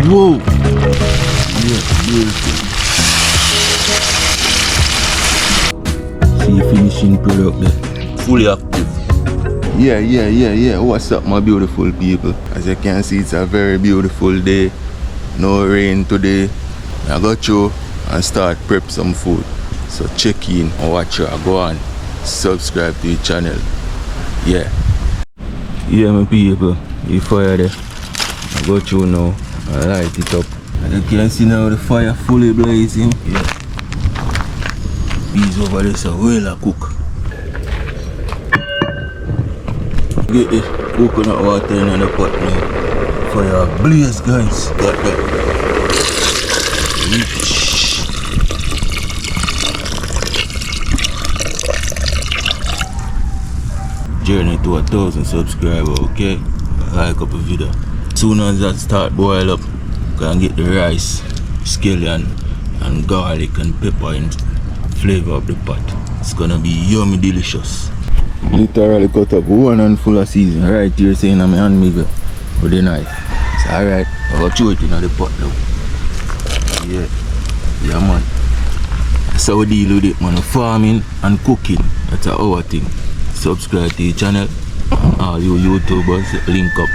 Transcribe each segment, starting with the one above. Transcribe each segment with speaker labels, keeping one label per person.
Speaker 1: Whoa! Yeah, beautiful. See finishing product there. Fully active. Yeah. What's up, my beautiful people? As you can see, it's a very beautiful day. No rain today. I got you and start prep some food. So check in and watch you. Go on. Subscribe to the channel. Yeah, my people. You fire there. I got you now. I light it up. As you can see now, the fire fully blazing. Yeah. Peas over there, so well cook. Get the coconut water in the pot now. Fire blaze, guys. Got that. Journey to 1,000 subscribers, okay? Like up a video. Soon as that start boil up, can get the rice, scallion and garlic and pepper and flavor of the pot. It's gonna be yummy delicious. Literally cut up one handful of season right here saying I'm hand me with the knife. It's alright, I'll throw it in the pot now. Yeah man. That's how we deal with it, man. Farming and cooking, that's our thing. Subscribe to the channel and all you YouTubers link up.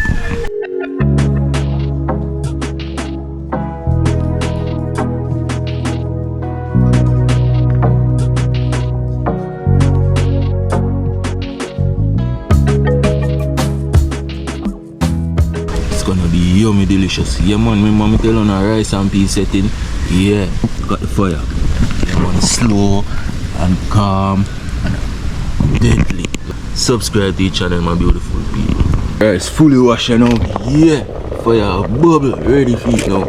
Speaker 1: It's gonna be yummy delicious. Yeah man, my mommy tell on a rice and peas setting. Yeah, got the fire. Yeah man, slow and calm and deadly. Subscribe to the channel, my beautiful people. Rice fully washed now. Yeah, fire bubble ready for it now.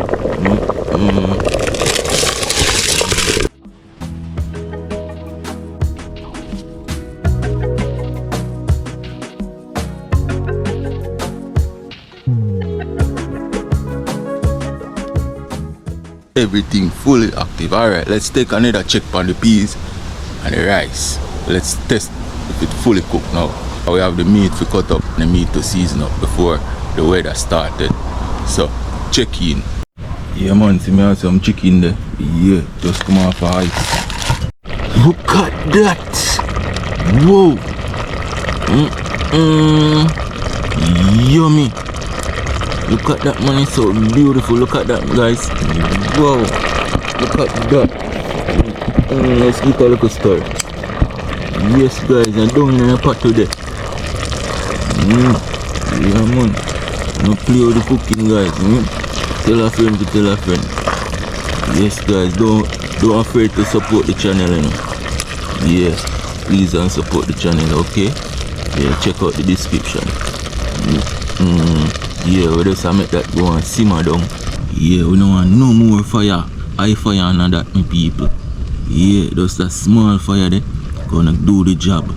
Speaker 1: Everything fully active. Alright, let's take another check on the peas and the rice. Let's test if it's fully cooked now. We have the meat to cut up and the meat to season up before the weather started. So check in. Yeah man, see me have some chicken there. Yeah, just come off of ice. Look at that! Whoa! Yummy! Look at that man, it's so beautiful. Look at that, guys. Wow! Look at that. Let's eat a little stir. Yes guys, and down in the pot today. Yeah man. No play with the cooking, guys. Tell a friend to tell a friend. Yes guys, don't afraid to support the channel, you know. Yeah, please and support the channel, okay? Yeah, check out the description. Yeah, we just make that go and simmer down. Yeah, we don't want no more fire. High fire and that, my people. Yeah, just a small fire there. Gonna do the job.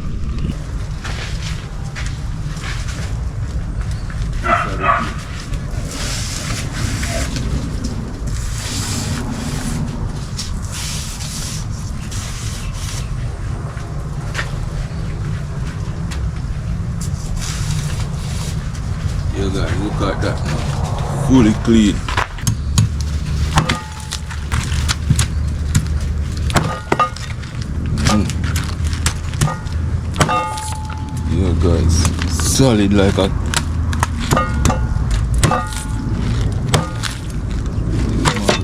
Speaker 1: Yeah guys, look at that now. Fully clean. Yeah guys, solid like a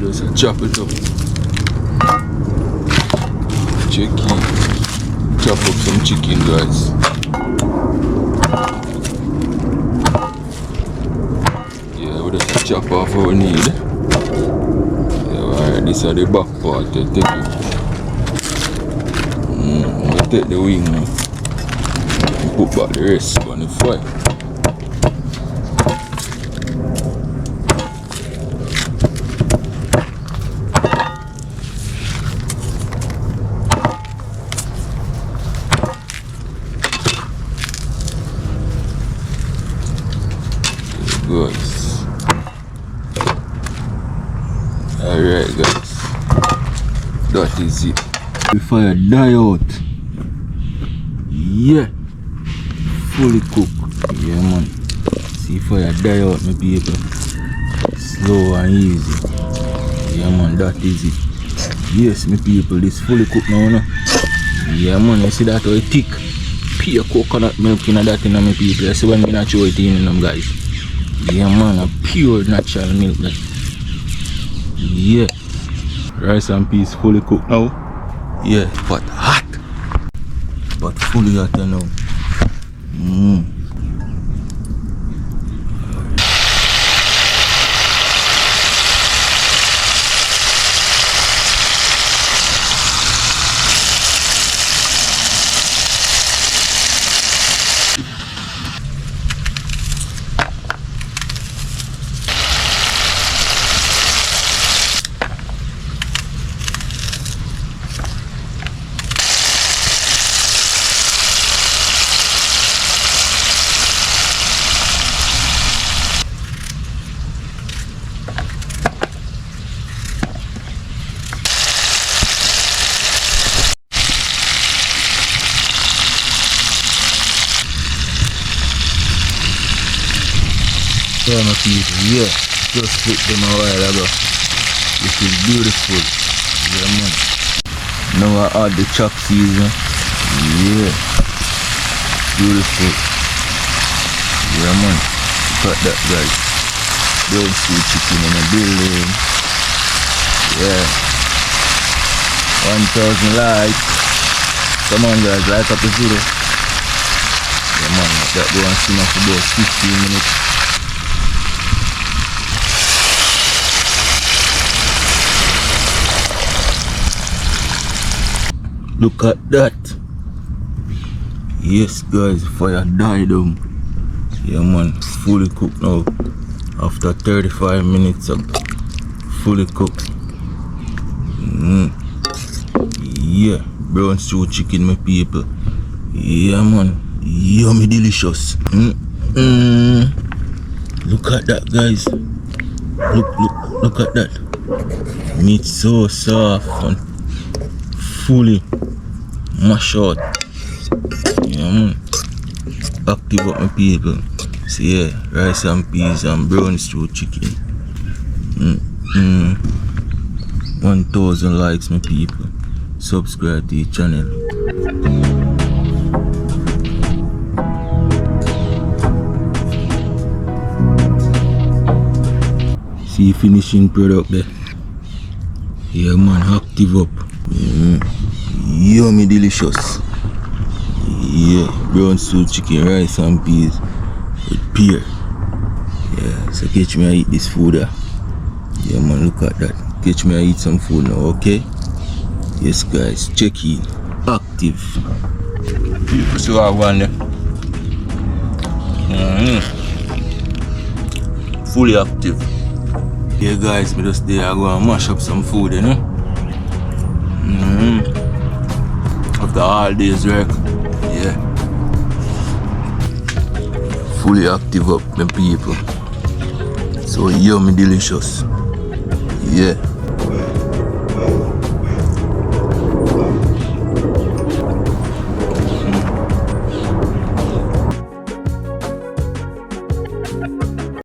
Speaker 1: just chop it up. Chicken. Chop up some chicken, guys. Yeah, we just chop off what we need. Yeah, alright, this is the back part. Take it. We'll take the wing now. Put back the rest on the fire. Guys. Alright guys. That is it. The fire die out. Yeah. Fully cooked. Yeah man. See fire die out, my people. slow and easy. Yeah man, that is it. Yes, me people, this fully cooked now, no? Yeah man, you see that how it thick? Pure coconut milk in that in my people. You see when me not show it in them guys. Yeah man, a pure natural milk that. Yeah. Rice and peas fully cooked now. Yeah, but hot. But fully hot now. Yeah my people, yeah. Just put them a while ago. This is beautiful. Yeah man. Now I add the chop season. Yeah. Beautiful. Yeah man. Look at that guys. Brown stew chicken in the building. Yeah. 1,000 likes. Come on guys, like up the video. Yeah man, that go and simmer for about 15 minutes. Look at that. Yes guys, fire died down. Yeah man, fully cooked now. After 35 minutes of fully cooked. Yeah, brown stew chicken my people. Yeah man, yummy delicious. Look at that guys. Look at that. Meat so soft and fully mash out. Yeah man. Active up my people. So yeah, rice and peas and brown stew chicken. 1,000 likes my people. Subscribe to the channel. See finishing product there. Yeah man, active up. Yummy delicious. Yeah, brown stew chicken, rice and peas with pear. Yeah, so catch me I eat this food. Yeah man, look at that. Catch me I eat some food now, okay? Yes guys, check in. Active. People see what I want there. Fully active. Yeah guys, me just there I go and mash up some food, you know? After all days work. Yeah. Fully active up my people. So yummy delicious. Yeah.